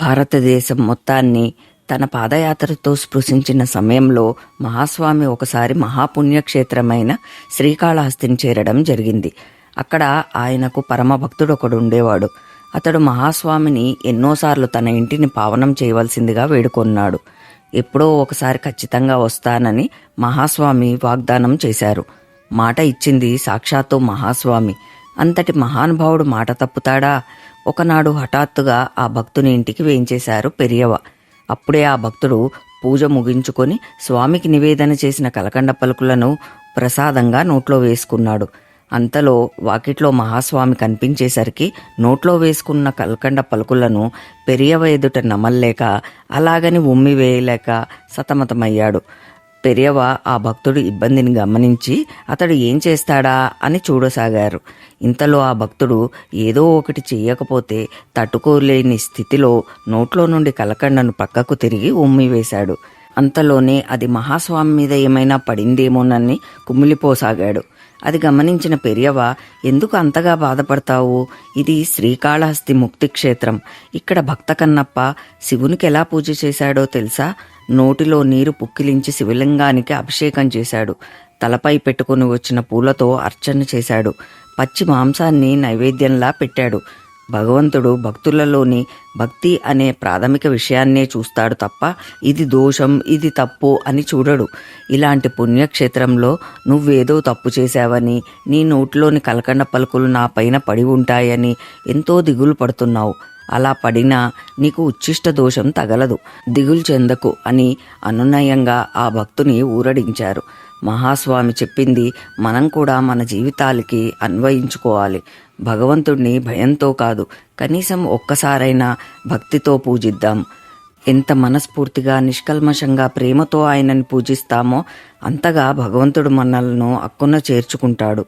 భారతదేశం మొత్తాన్ని తన పాదయాత్రతో స్పృశించిన సమయంలో మహాస్వామి ఒకసారి మహాపుణ్యక్షేత్రమైన శ్రీకాళహస్తిని చేరడం జరిగింది. అక్కడ ఆయనకు పరమభక్తుడొకడు ఉండేవాడు. అతడు మహాస్వామిని ఎన్నోసార్లు తన ఇంటిని పావనం చేయవలసిందిగా వేడుకొన్నాడు. ఎప్పుడో ఒకసారి ఖచ్చితంగా వస్తానని మహాస్వామి వాగ్దానం చేశారు. మాట ఇచ్చింది సాక్షాత్తు మహాస్వామి. అంతటి మహానుభావుడు మాట తప్పుతాడా? ఒకనాడు హఠాత్తుగా ఆ భక్తుని ఇంటికి వేయించేశారు పెరియవ. అప్పుడే ఆ భక్తుడు పూజ ముగించుకొని స్వామికి నివేదన చేసిన కలకండ పలుకులను ప్రసాదంగా నోట్లో వేసుకున్నాడు. అంతలో వాకిట్లో మహాస్వామి కనిపించేసరికి నోట్లో వేసుకున్న కలకండ పలుకులను పెరియవ ఎదుట నమల్లేక అలాగని ఉమ్మి వేయలేక సతమతమయ్యాడు. పెరియవ ఆ భక్తుడి ఇబ్బందిని గమనించి అతడు ఏం చేస్తాడా అని చూడసాగారు. ఇంతలో ఆ భక్తుడు ఏదో ఒకటి చెయ్యకపోతే తట్టుకోలేని స్థితిలో నోట్లో నుండి కలకండను పక్కకు తిరిగి ఉమ్మివేశాడు. అంతలోనే అది మహాస్వామి మీద ఏమైనా పడిందేమోనని కుమిలిపోసాగాడు. అది గమనించిన పెరియవ, ఎందుకు అంతగా బాధపడతావు? ఇది శ్రీకాళహస్తి ముక్తి క్షేత్రం. ఇక్కడ భక్త కన్నప్ప శివునికి ఎలా పూజ చేశాడో తెలుసా? నోటిలో నీరు పుక్కిలించి శివలింగానికి అభిషేకం చేశాడు. తలపై పెట్టుకుని వచ్చిన పూలతో అర్చన చేశాడు. పచ్చి మాంసాన్ని నైవేద్యంలా పెట్టాడు. భగవంతుడు భక్తులలోని భక్తి అనే ప్రాథమిక విషయాన్నే చూస్తాడు తప్ప ఇది దోషం, ఇది తప్పు అని చూడడు. ఇలాంటి పుణ్యక్షేత్రంలో నువ్వేదో తప్పు చేశావని, నీ నోటిలోని కలకండ పలుకులు నా పైన పడి ఉంటాయని ఎంతో దిగులు పడుతున్నావు. అలా పడినా నీకు ఉచ్ఛిష్ట దోషం తగలదు, దిగులు చెందకు అని అనునయంగా ఆ భక్తుని ఊరడించారు. మహాస్వామి చెప్పింది మనం కూడా మన జీవితాలకి అన్వయించుకోవాలి. భగవంతుడిని భయంతో కాదు, కనీసం ఒక్కసారైనా భక్తితో పూజిద్దాం. ఎంత మనస్ఫూర్తిగా నిష్కల్మషంగా ప్రేమతో ఆయనని పూజిస్తామో అంతగా భగవంతుడు మనల్ని అక్కున చేర్చుకుంటాడు.